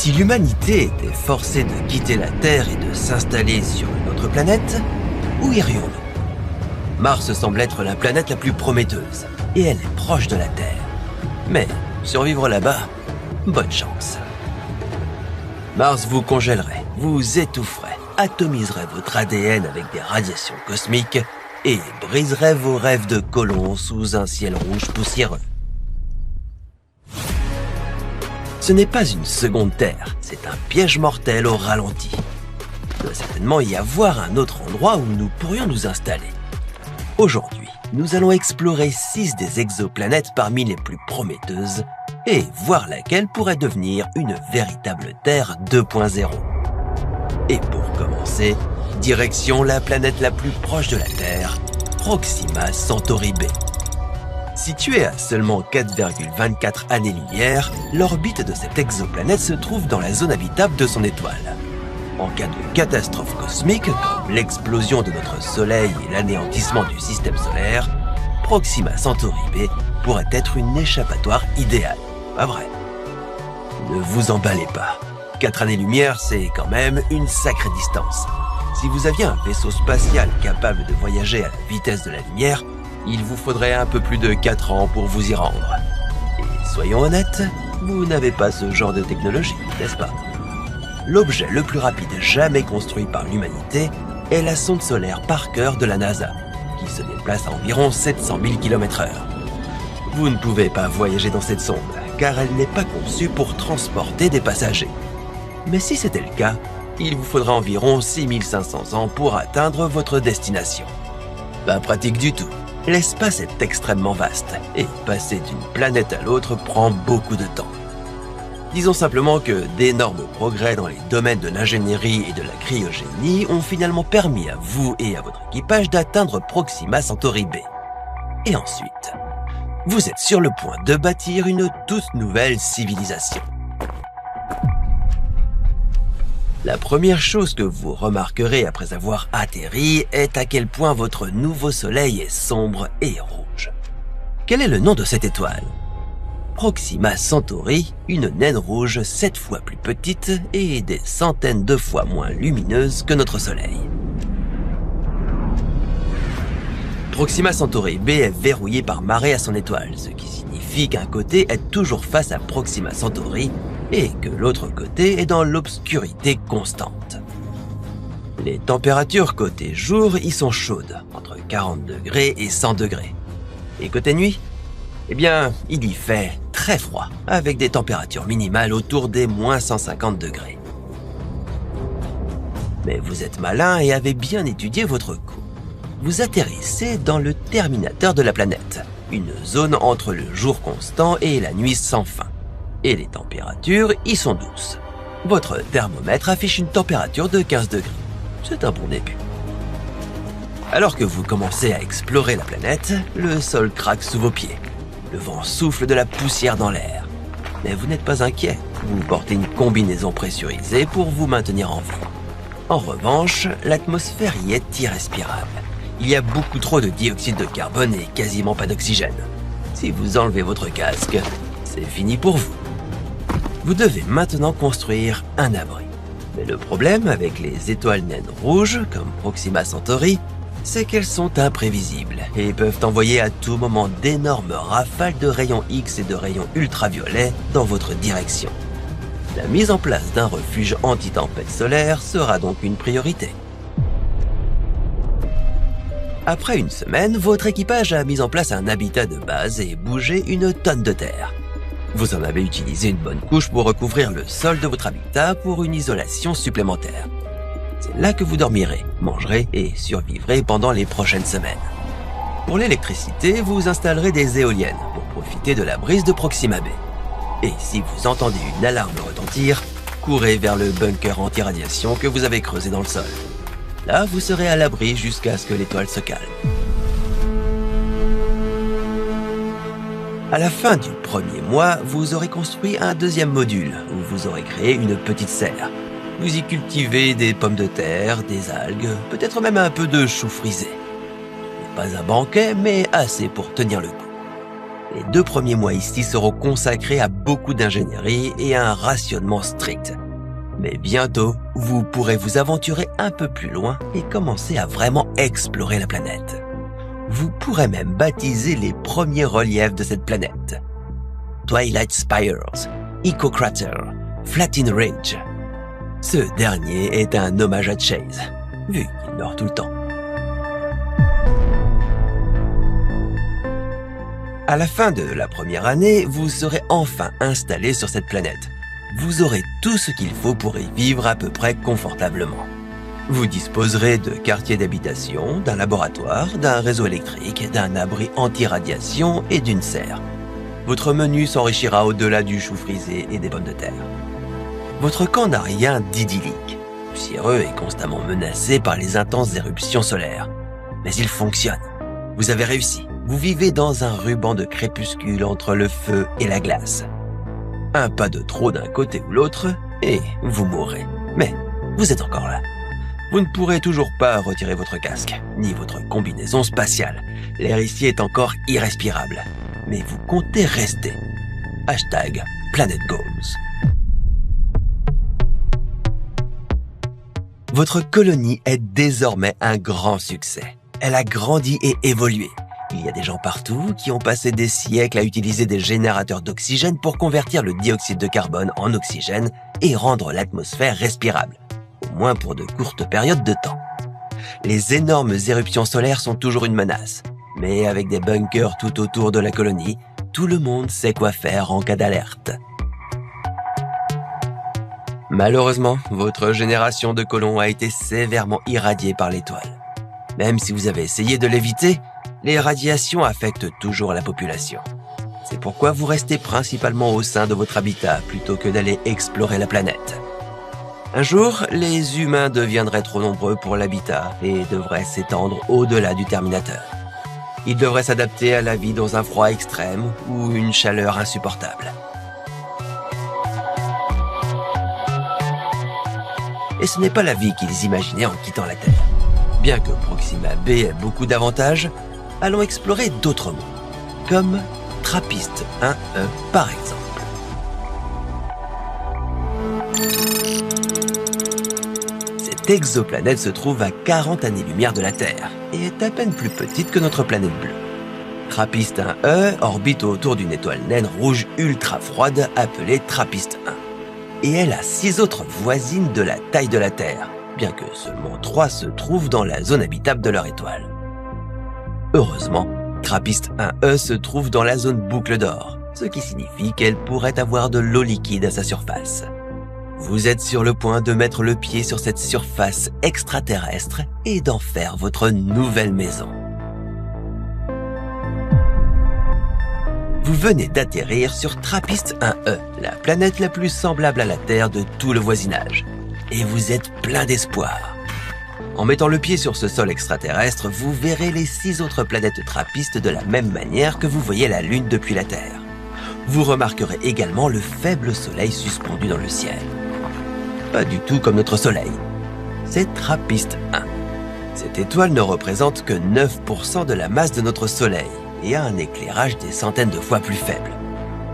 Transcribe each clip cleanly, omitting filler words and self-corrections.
Si l'humanité était forcée de quitter la Terre et de s'installer sur une autre planète, où irions-nous? Mars semble être la planète la plus prometteuse, et elle est proche de la Terre. Mais survivre là-bas, bonne chance. Mars vous congèlerait, vous étoufferait, atomiserait votre ADN avec des radiations cosmiques et briserait vos rêves de colons sous un ciel rouge poussiéreux. Ce n'est pas une seconde Terre, c'est un piège mortel au ralenti. Il doit certainement y avoir un autre endroit où nous pourrions nous installer. Aujourd'hui, nous allons explorer 6 des exoplanètes parmi les plus prometteuses et voir laquelle pourrait devenir une véritable Terre 2.0. Et pour commencer, direction la planète la plus proche de la Terre, Proxima Centauri B. Située à seulement 4,24 années-lumière, l'orbite de cette exoplanète se trouve dans la zone habitable de son étoile. En cas de catastrophe cosmique, comme l'explosion de notre Soleil et l'anéantissement du système solaire, Proxima Centauri B pourrait être une échappatoire idéale. Pas vrai? Ne vous emballez pas. 4 années-lumière, c'est quand même une sacrée distance. Si vous aviez un vaisseau spatial capable de voyager à la vitesse de la lumière, il vous faudrait un peu plus de 4 ans pour vous y rendre. Et soyons honnêtes, vous n'avez pas ce genre de technologie, n'est-ce pas? L'objet le plus rapide jamais construit par l'humanité est la sonde solaire Parker de la NASA, qui se déplace à environ 700 000 km/h. Vous ne pouvez pas voyager dans cette sonde, car elle n'est pas conçue pour transporter des passagers. Mais si c'était le cas, il vous faudra environ 6500 ans pour atteindre votre destination. Pas pratique du tout. L'espace est extrêmement vaste et passer d'une planète à l'autre prend beaucoup de temps. Disons simplement que d'énormes progrès dans les domaines de l'ingénierie et de la cryogénie ont finalement permis à vous et à votre équipage d'atteindre Proxima Centauri B. Et ensuite, vous êtes sur le point de bâtir une toute nouvelle civilisation. La première chose que vous remarquerez après avoir atterri est à quel point votre nouveau soleil est sombre et rouge. Quel est le nom de cette étoile? Proxima Centauri, une naine rouge 7 fois plus petite et des centaines de fois moins lumineuse que notre soleil. Proxima Centauri B est verrouillée par marée à son étoile, ce qui signifie qu'un côté est toujours face à Proxima Centauri et que l'autre côté est dans l'obscurité constante. Les températures côté jour y sont chaudes, entre 40 degrés et 100 degrés. Et côté nuit? Eh bien, il y fait très froid, avec des températures minimales autour des moins 150 degrés. Mais vous êtes malin et avez bien étudié votre coup. Vous atterrissez dans le terminateur de la planète, une zone entre le jour constant et la nuit sans fin. Et les températures y sont douces. Votre thermomètre affiche une température de 15 degrés. C'est un bon début. Alors que vous commencez à explorer la planète, le sol craque sous vos pieds. Le vent souffle de la poussière dans l'air. Mais vous n'êtes pas inquiet. Vous portez une combinaison pressurisée pour vous maintenir en vie. En revanche, l'atmosphère y est irrespirable. Il y a beaucoup trop de dioxyde de carbone et quasiment pas d'oxygène. Si vous enlevez votre casque, c'est fini pour vous. Vous devez maintenant construire un abri. Mais le problème avec les étoiles naines rouges, comme Proxima Centauri, c'est qu'elles sont imprévisibles et peuvent envoyer à tout moment d'énormes rafales de rayons X et de rayons ultraviolets dans votre direction. La mise en place d'un refuge anti-tempête solaire sera donc une priorité. Après une semaine, votre équipage a mis en place un habitat de base et bougé une tonne de terre. Vous en avez utilisé une bonne couche pour recouvrir le sol de votre habitat pour une isolation supplémentaire. C'est là que vous dormirez, mangerez et survivrez pendant les prochaines semaines. Pour l'électricité, vous installerez des éoliennes pour profiter de la brise de Proxima B. Et si vous entendez une alarme retentir, courez vers le bunker anti-radiation que vous avez creusé dans le sol. Là, vous serez à l'abri jusqu'à ce que l'étoile se calme. À la fin du premier mois, vous aurez construit un deuxième module où vous aurez créé une petite serre. Vous y cultivez des pommes de terre, des algues, peut-être même un peu de chou frisé. Pas un banquet, mais assez pour tenir le coup. Les 2 premiers mois ici seront consacrés à beaucoup d'ingénierie et à un rationnement strict. Mais bientôt, vous pourrez vous aventurer un peu plus loin et commencer à vraiment explorer la planète. Vous pourrez même baptiser les premiers reliefs de cette planète. Twilight Spires, Echo Crater, Flatten Ridge. Ce dernier est un hommage à Chase, vu qu'il dort tout le temps. À la fin de la première année, vous serez enfin installé sur cette planète. Vous aurez tout ce qu'il faut pour y vivre à peu près confortablement. Vous disposerez de quartiers d'habitation, d'un laboratoire, d'un réseau électrique, d'un abri anti-radiation et d'une serre. Votre menu s'enrichira au-delà du chou frisé et des pommes de terre. Votre camp n'a rien d'idyllique. Poussiéreux et constamment menacé par les intenses éruptions solaires. Mais il fonctionne. Vous avez réussi. Vous vivez dans un ruban de crépuscule entre le feu et la glace. Un pas de trop d'un côté ou l'autre, et vous mourrez. Mais vous êtes encore là. Vous ne pourrez toujours pas retirer votre casque, ni votre combinaison spatiale. L'air ici est encore irrespirable. Mais vous comptez rester. #Planet Goals. Votre colonie est désormais un grand succès. Elle a grandi et évolué. Il y a des gens partout qui ont passé des siècles à utiliser des générateurs d'oxygène pour convertir le dioxyde de carbone en oxygène et rendre l'atmosphère respirable, au moins pour de courtes périodes de temps. Les énormes éruptions solaires sont toujours une menace, mais avec des bunkers tout autour de la colonie, tout le monde sait quoi faire en cas d'alerte. Malheureusement, votre génération de colons a été sévèrement irradiée par l'étoile. Même si vous avez essayé de l'éviter, les radiations affectent toujours la population. C'est pourquoi vous restez principalement au sein de votre habitat plutôt que d'aller explorer la planète. Un jour, les humains deviendraient trop nombreux pour l'habitat et devraient s'étendre au-delà du Terminateur. Ils devraient s'adapter à la vie dans un froid extrême ou une chaleur insupportable. Et ce n'est pas la vie qu'ils imaginaient en quittant la Terre. Bien que Proxima B ait beaucoup d'avantages, allons explorer d'autres mondes, comme Trappist 1E par exemple. Cette exoplanète se trouve à 40 années-lumière de la Terre et est à peine plus petite que notre planète bleue. Trappist 1E orbite autour d'une étoile naine rouge ultra froide appelée Trappist 1. Et elle a 6 autres voisines de la taille de la Terre, bien que seulement 3 se trouvent dans la zone habitable de leur étoile. Heureusement, Trappist 1E se trouve dans la zone boucle d'or, ce qui signifie qu'elle pourrait avoir de l'eau liquide à sa surface. Vous êtes sur le point de mettre le pied sur cette surface extraterrestre et d'en faire votre nouvelle maison. Vous venez d'atterrir sur Trappist 1E, la planète la plus semblable à la Terre de tout le voisinage. Et vous êtes plein d'espoir. En mettant le pied sur ce sol extraterrestre, vous verrez les 6 autres planètes trappistes de la même manière que vous voyez la Lune depuis la Terre. Vous remarquerez également le faible soleil suspendu dans le ciel. Pas du tout comme notre soleil. C'est Trappist 1. Cette étoile ne représente que 9% de la masse de notre soleil et a un éclairage des centaines de fois plus faible.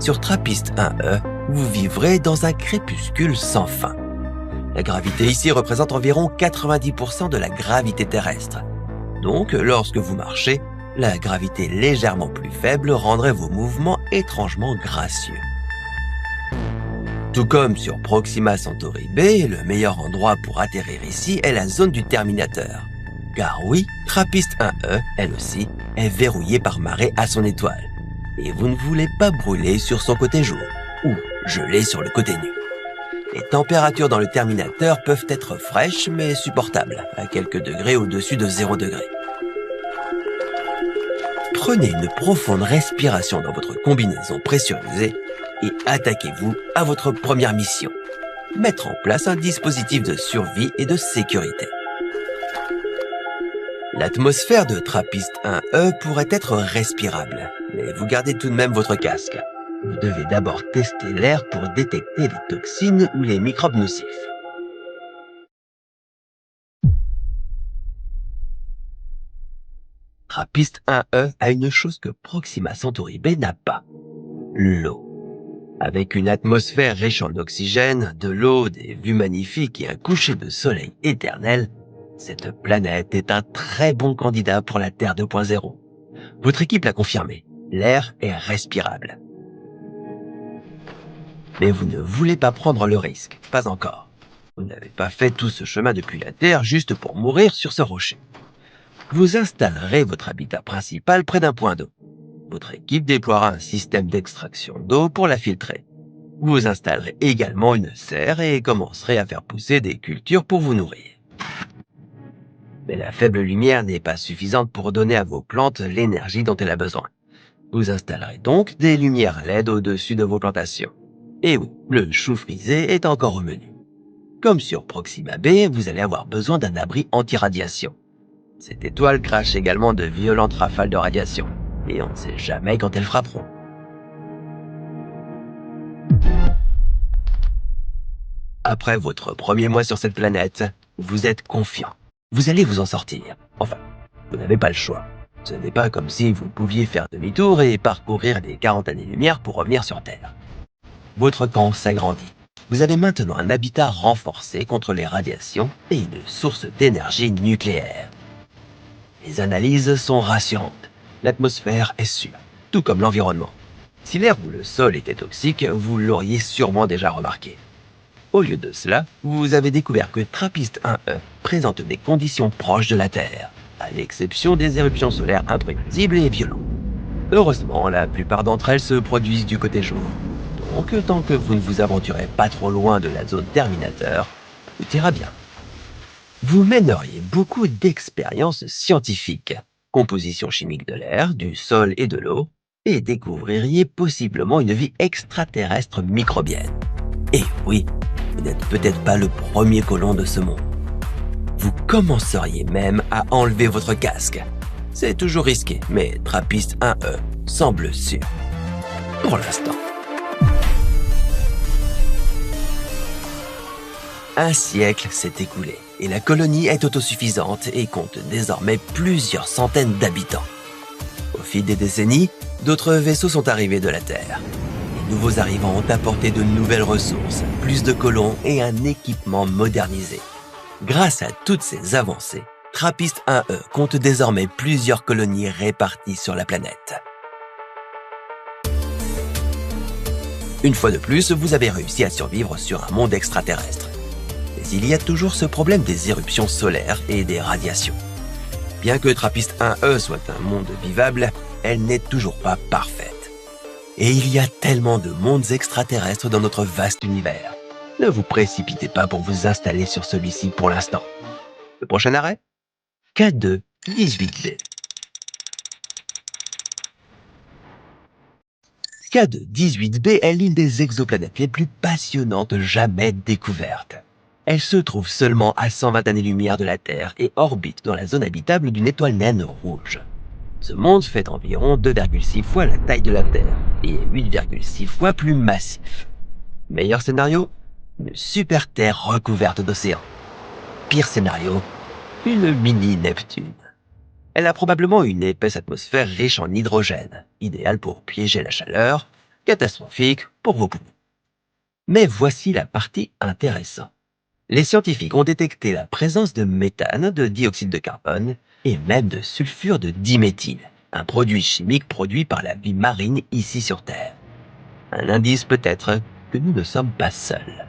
Sur Trappist 1E, vous vivrez dans un crépuscule sans fin. La gravité ici représente environ 90% de la gravité terrestre. Donc, lorsque vous marchez, la gravité légèrement plus faible rendrait vos mouvements étrangement gracieux. Tout comme sur Proxima Centauri B, le meilleur endroit pour atterrir ici est la zone du Terminateur. Car oui, Trappist 1E, elle aussi, est verrouillée par marée à son étoile. Et vous ne voulez pas brûler sur son côté jour, ou geler sur le côté nu. Les températures dans le Terminateur peuvent être fraîches mais supportables, à quelques degrés au-dessus de 0 degré. Prenez une profonde respiration dans votre combinaison pressurisée et attaquez-vous à votre première mission. Mettre en place un dispositif de survie et de sécurité. L'atmosphère de Trappist 1E pourrait être respirable, mais vous gardez tout de même votre casque. Vous devez d'abord tester l'air pour détecter les toxines ou les microbes nocifs. Trappist 1E a une chose que Proxima Centauri B n'a pas. L'eau. Avec une atmosphère riche en oxygène, de l'eau, des vues magnifiques et un coucher de soleil éternel, cette planète est un très bon candidat pour la Terre 2.0. Votre équipe l'a confirmé, l'air est respirable. Mais vous ne voulez pas prendre le risque, pas encore. Vous n'avez pas fait tout ce chemin depuis la Terre juste pour mourir sur ce rocher. Vous installerez votre habitat principal près d'un point d'eau. Votre équipe déploiera un système d'extraction d'eau pour la filtrer. Vous installerez également une serre et commencerez à faire pousser des cultures pour vous nourrir. Mais la faible lumière n'est pas suffisante pour donner à vos plantes l'énergie dont elles ont besoin. Vous installerez donc des lumières LED au-dessus de vos plantations. Et oui, le chou frisé est encore au menu. Comme sur Proxima B, vous allez avoir besoin d'un abri anti-radiation. Cette étoile crache également de violentes rafales de radiation, et on ne sait jamais quand elles frapperont. Après votre premier mois sur cette planète, vous êtes confiant. Vous allez vous en sortir. Enfin, vous n'avez pas le choix. Ce n'est pas comme si vous pouviez faire demi-tour et parcourir les 40 années-lumière pour revenir sur Terre. Votre camp s'agrandit. Vous avez maintenant un habitat renforcé contre les radiations et une source d'énergie nucléaire. Les analyses sont rassurantes. L'atmosphère est sûre, tout comme l'environnement. Si l'air ou le sol était toxique, vous l'auriez sûrement déjà remarqué. Au lieu de cela, vous avez découvert que Trappist 1E présente des conditions proches de la Terre, à l'exception des éruptions solaires imprévisibles et violentes. Heureusement, la plupart d'entre elles se produisent du côté jour. Donc, tant que vous ne vous aventurez pas trop loin de la zone Terminateur, tout ira bien. Vous mèneriez beaucoup d'expériences scientifiques, composition chimique de l'air, du sol et de l'eau, et découvririez possiblement une vie extraterrestre microbienne. Et oui, vous n'êtes peut-être pas le premier colon de ce monde. Vous commenceriez même à enlever votre casque. C'est toujours risqué, mais Trappist 1E semble sûr. Pour l'instant. Un siècle s'est écoulé et la colonie est autosuffisante et compte désormais plusieurs centaines d'habitants. Au fil des décennies, d'autres vaisseaux sont arrivés de la Terre. Les nouveaux arrivants ont apporté de nouvelles ressources, plus de colons et un équipement modernisé. Grâce à toutes ces avancées, Trappist 1E compte désormais plusieurs colonies réparties sur la planète. Une fois de plus, vous avez réussi à survivre sur un monde extraterrestre. Mais il y a toujours ce problème des éruptions solaires et des radiations. Bien que Trappist 1E soit un monde vivable, elle n'est toujours pas parfaite. Et il y a tellement de mondes extraterrestres dans notre vaste univers. Ne vous précipitez pas pour vous installer sur celui-ci pour l'instant. Le prochain arrêt ? K2 18B. K2 18B est l'une des exoplanètes les plus passionnantes jamais découvertes. Elle se trouve seulement à 120 années-lumière de la Terre et orbite dans la zone habitable d'une étoile naine rouge. Ce monde fait environ 2,6 fois la taille de la Terre et est 8,6 fois plus massif. Meilleur scénario ? Une super Terre recouverte d'océans. Pire scénario ? Une mini-Neptune. Elle a probablement une épaisse atmosphère riche en hydrogène, idéale pour piéger la chaleur, catastrophique pour vos poumons. Mais voici la partie intéressante. Les scientifiques ont détecté la présence de méthane, de dioxyde de carbone et même de sulfure de diméthyle, un produit chimique produit par la vie marine ici sur Terre. Un indice peut-être que nous ne sommes pas seuls.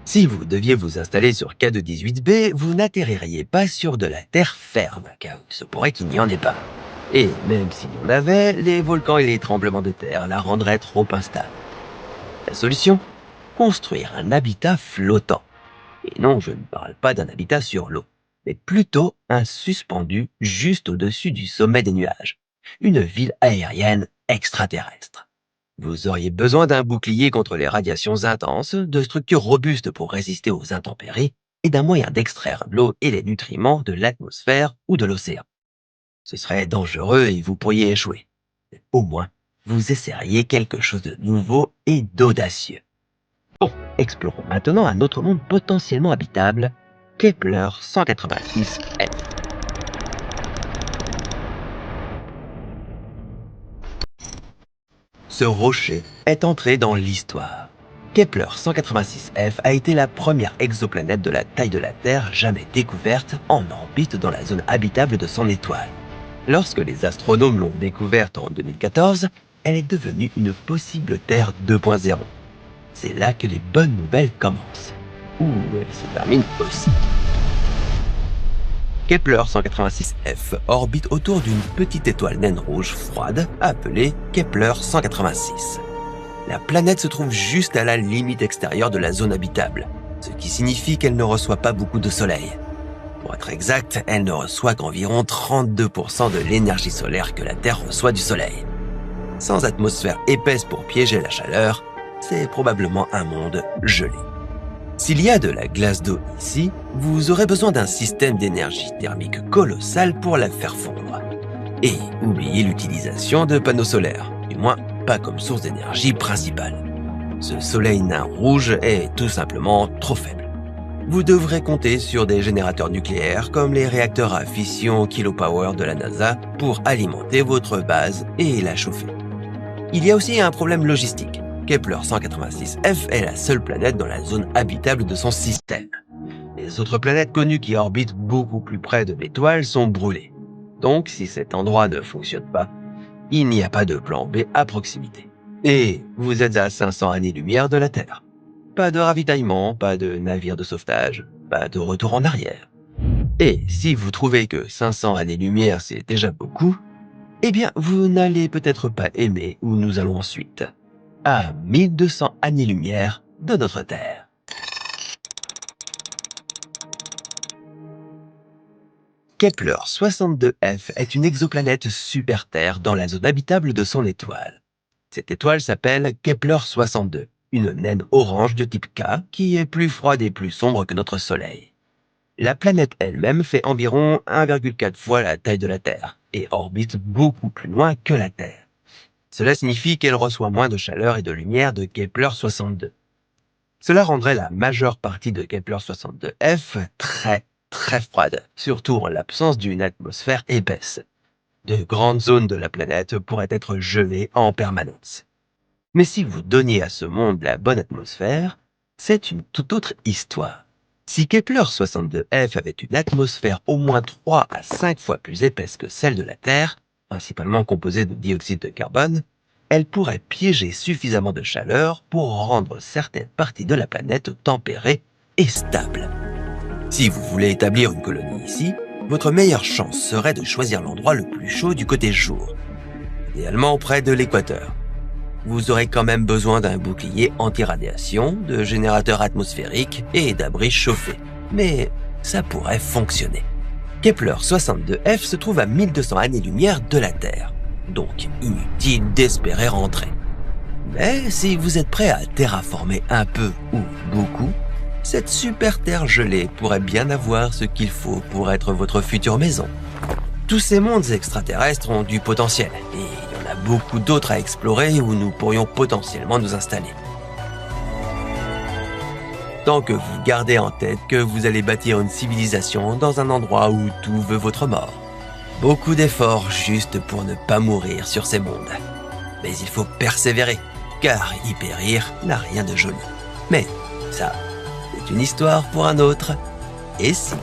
Si vous deviez vous installer sur K218B, vous n'atterririez pas sur de la terre ferme, car il se pourrait qu'il n'y en ait pas. Et même s'il y en avait, les volcans et les tremblements de terre la rendraient trop instable. La solution ? Construire un habitat flottant. Et non, je ne parle pas d'un habitat sur l'eau, mais plutôt un suspendu juste au-dessus du sommet des nuages. Une ville aérienne extraterrestre. Vous auriez besoin d'un bouclier contre les radiations intenses, de structures robustes pour résister aux intempéries et d'un moyen d'extraire l'eau et les nutriments de l'atmosphère ou de l'océan. Ce serait dangereux et vous pourriez échouer. Mais au moins, vous essaieriez quelque chose de nouveau et d'audacieux. Bon, explorons maintenant un autre monde potentiellement habitable, Kepler 186 f. ce rocher est entré dans l'histoire. Kepler 186f a été la première exoplanète de la taille de la Terre jamais découverte en orbite dans la zone habitable de son étoile. Lorsque les astronomes l'ont découverte en 2014, elle est devenue une possible Terre 2.0. C'est là que les bonnes nouvelles commencent, ou elles se terminent aussi. Kepler 186f orbite autour d'une petite étoile naine rouge froide appelée Kepler 186. La planète se trouve juste à la limite extérieure de la zone habitable, ce qui signifie qu'elle ne reçoit pas beaucoup de soleil. Pour être exact, elle ne reçoit qu'environ 32% de l'énergie solaire que la Terre reçoit du soleil. Sans atmosphère épaisse pour piéger la chaleur, c'est probablement un monde gelé. S'il y a de la glace d'eau ici, vous aurez besoin d'un système d'énergie thermique colossal pour la faire fondre. Et oubliez l'utilisation de panneaux solaires, du moins pas comme source d'énergie principale. Ce soleil nain rouge est tout simplement trop faible. Vous devrez compter sur des générateurs nucléaires comme les réacteurs à fission Kilopower de la NASA pour alimenter votre base et la chauffer. Il y a aussi un problème logistique. Kepler 186f est la seule planète dans la zone habitable de son système. Les autres planètes connues qui orbitent beaucoup plus près de l'étoile sont brûlées. Donc, si cet endroit ne fonctionne pas, il n'y a pas de plan B à proximité. Et vous êtes à 500 années-lumière de la Terre. Pas de ravitaillement, pas de navire de sauvetage, pas de retour en arrière. Et si vous trouvez que 500 années-lumière c'est déjà beaucoup, eh bien vous n'allez peut-être pas aimer où nous allons ensuite. À 1200 années-lumière de notre Terre. Kepler 62f est une exoplanète super-Terre dans la zone habitable de son étoile. Cette étoile s'appelle Kepler 62, une naine orange de type K qui est plus froide et plus sombre que notre Soleil. La planète elle-même fait environ 1,4 fois la taille de la Terre et orbite beaucoup plus loin que la Terre. Cela signifie qu'elle reçoit moins de chaleur et de lumière de Kepler 62. Cela rendrait la majeure partie de Kepler 62f très froide, surtout en l'absence d'une atmosphère épaisse. De grandes zones de la planète pourraient être gelées en permanence. Mais si vous donniez à ce monde la bonne atmosphère, c'est une toute autre histoire. Si Kepler 62f avait une atmosphère au moins 3 à 5 fois plus épaisse que celle de la Terre, principalement composée de dioxyde de carbone, elle pourrait piéger suffisamment de chaleur pour rendre certaines parties de la planète tempérées et stables. Si vous voulez établir une colonie ici, votre meilleure chance serait de choisir l'endroit le plus chaud du côté jour, idéalement près de l'équateur. Vous aurez quand même besoin d'un bouclier anti-radiation, de générateurs atmosphériques et d'abris chauffés, mais ça pourrait fonctionner. Kepler 62f se trouve à 1200 années-lumière de la Terre, donc inutile d'espérer rentrer. Mais si vous êtes prêt à terraformer un peu ou beaucoup, cette super Terre gelée pourrait bien avoir ce qu'il faut pour être votre future maison. Tous ces mondes extraterrestres ont du potentiel, et il y en a beaucoup d'autres à explorer où nous pourrions potentiellement nous installer. Tant que vous gardez en tête que vous allez bâtir une civilisation dans un endroit où tout veut votre mort. Beaucoup d'efforts juste pour ne pas mourir sur ces mondes. Mais il faut persévérer, car y périr n'a rien de joli. Mais ça, c'est une histoire pour un autre. Et si